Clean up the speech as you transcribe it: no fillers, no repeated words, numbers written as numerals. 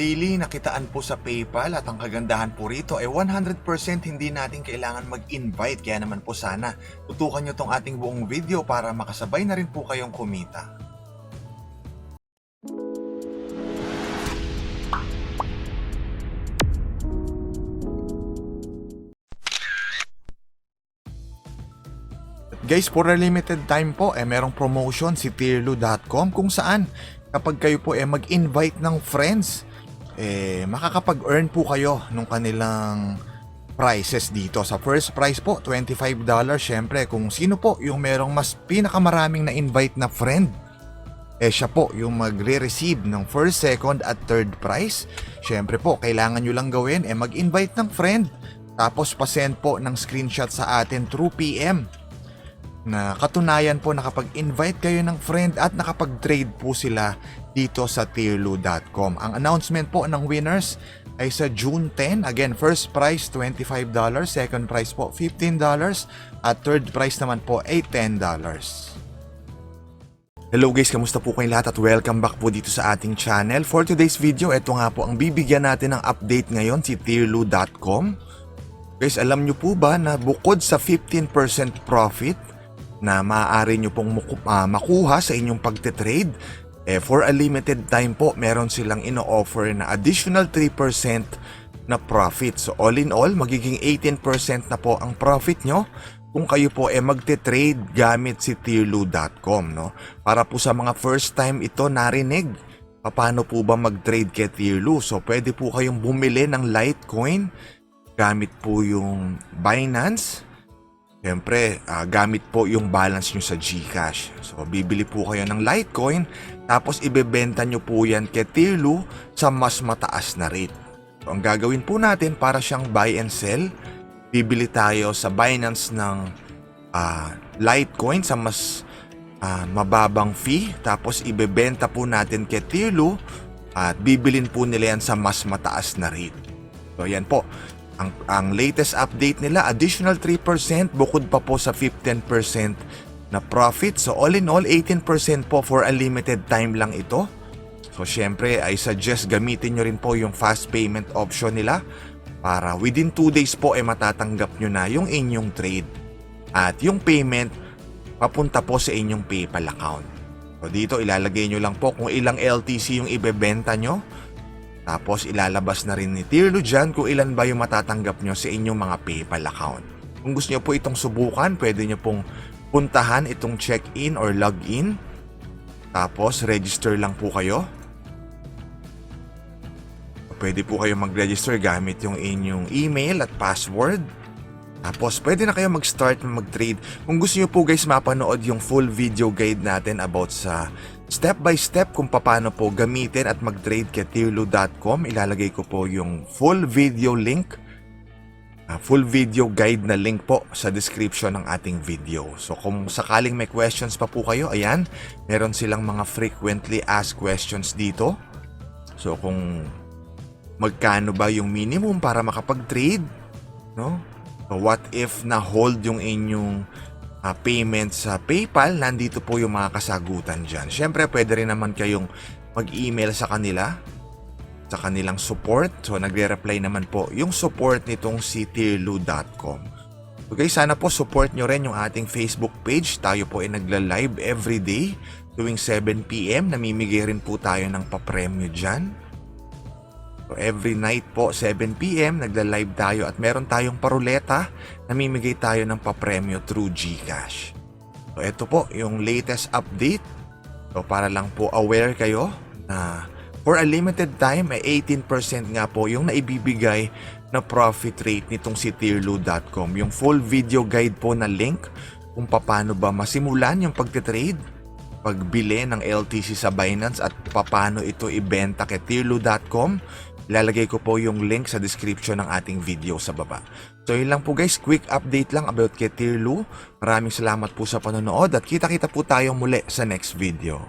daily nakitaan po sa PayPal at ang kagandahan po rito ay 100% hindi natin kailangan mag-invite. Kaya naman po sana tutukan nyo tong ating buong video para makasabay na rin po kayong kumita. Guys, for a limited time po, merong promotion si tierlu.com kung saan kapag kayo po mag-invite ng friends, makakapag-earn po kayo ng kanilang prices dito. Sa first prize po, $25. Syempre, kung sino po yung merong mas pinakamaraming na-invite na friend, siya po yung magre-receive ng first, second at third prize. Syempre po, kailangan nyo lang gawin mag-invite ng friend, tapos pasend po ng screenshot sa atin through PM na katunayan po nakapag-invite kayo ng friend at nakapag-trade po sila dito sa tierlu.com. Ang announcement po ng winners ay sa June 10. Again, first prize $25, second prize po $15 at third prize naman po ay $10. Hello guys, kamusta po kayong lahat at welcome back po dito sa ating channel. For today's video, ito nga po ang bibigyan natin ng update ngayon, si tierlu.com. Guys, alam nyo po ba na bukod sa 15% profit na maaari nyo pong makuha sa inyong pagtitrade, for a limited time po, meron silang ino-offer na additional 3% na profit. So all in all, magiging 18% na po ang profit nyo kung kayo po magtitrade gamit si tierlu.com, no? Para po sa mga first time ito narinig, paano po ba mag-trade kay Tierlu? So pwede po kayong bumili ng Litecoin gamit po yung Binance. Siyempre, gamit po yung balance nyo sa GCash. So, bibili po kayo ng Litecoin, tapos ibebenta nyo po yan kay Tierlu sa mas mataas na rate. So, ang gagawin po natin para siyang buy and sell, bibili tayo sa Binance ng Litecoin sa mas mababang fee, tapos ibebenta po natin kay Tierlu at bibilin po nila yan sa mas mataas na rate. So, yan po. Ang latest update nila, additional 3% bukod pa po sa 15% na profit. So all in all, 18% po for a limited time lang ito. So syempre, I suggest gamitin nyo rin po yung fast payment option nila para within 2 days po matatanggap nyo na yung inyong trade. At yung payment, papunta po sa inyong PayPal account. So dito, ilalagay nyo lang po kung ilang LTC yung ibebenta nyo. Tapos ilalabas na rin ni Tierlu dyan kung ilan ba yung matatanggap nyo sa inyong mga PayPal account. Kung gusto nyo po itong subukan, pwede nyo pong puntahan itong check-in or log-in. Tapos register lang po kayo. Pwede po kayo mag-register gamit yung inyong email at password. Tapos pwede na kayo mag-start mag-trade. Kung gusto nyo po guys mapanood yung full video guide natin about sa step by step kung paano po gamitin at mag-trade kay tierlu.com, ilalagay ko po yung full video link, full video guide na link po sa description ng ating video. So kung sakaling may questions pa po kayo, ayan, meron silang mga frequently asked questions dito. So kung magkano ba yung minimum para makapag-trade, no? So what if na-hold yung inyong payment sa PayPal? Nandito po yung mga kasagutan dyan. Siyempre, pwede rin naman kayong mag-email sa kanila, sa kanilang support. So, nagre-reply naman po yung support nitong si tierlu.com. Okay, sana po support nyo rin yung ating Facebook page. Tayo po ay nagla-live everyday tuwing 7 PM. Namimigay rin po tayo ng papremyo dyan. So every night po, 7 PM, nagla-live tayo at meron tayong paruleta, namimigay tayo ng papremyo through GCash. So ito po yung latest update. So para lang po aware kayo na for a limited time, 18% nga po yung naibibigay na profit rate nitong si tierlu.com. Yung full video guide po na link kung paano ba masimulan yung pagtitrade, pagbili ng LTC sa Binance at paano ito ibenta kay tierlu.com. Ilalagay ko po yung link sa description ng ating video sa baba. So yun lang po guys, quick update lang about kay Tierlu. Maraming salamat po sa panonood at kita-kita po tayo muli sa next video.